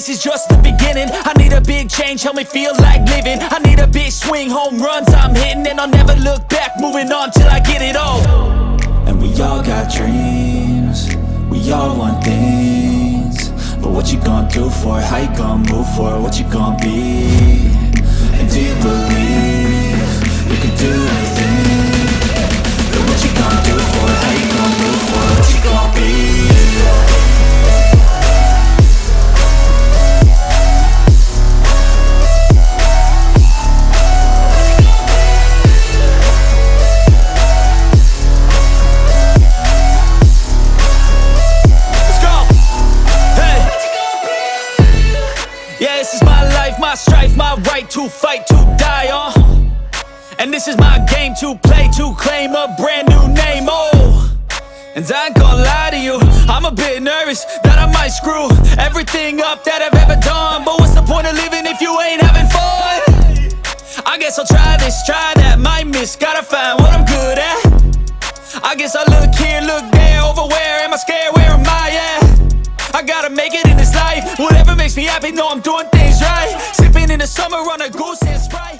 this is just the beginning. I need a big change, help me feel like living. I need a big swing, home runs I'm hitting, and I'll never look back, moving on till I get it all. And we all got dreams, we all want things. But what you gonna do for it? How you gonna move for it? What you gonna be? And do you believe you can do anything? But what you gonna do for it? How you gonna move for it? What you gonna be? My strife, my right to fight, to die on. And this is my game to play, to claim a brand new name, oh. And I ain't gonna lie to you, I'm a bit nervous that I might screw everything up that I've ever done. But what's the point of living if you ain't having fun? I guess I'll try this, try that, might miss, gotta find what I'm good at. I guess I look here, look there, over where am I scared, where am I at? I gotta make it in this life. Whatever makes me happy, know I'm doing things right. Sipping in the summer on a goose and Sprite.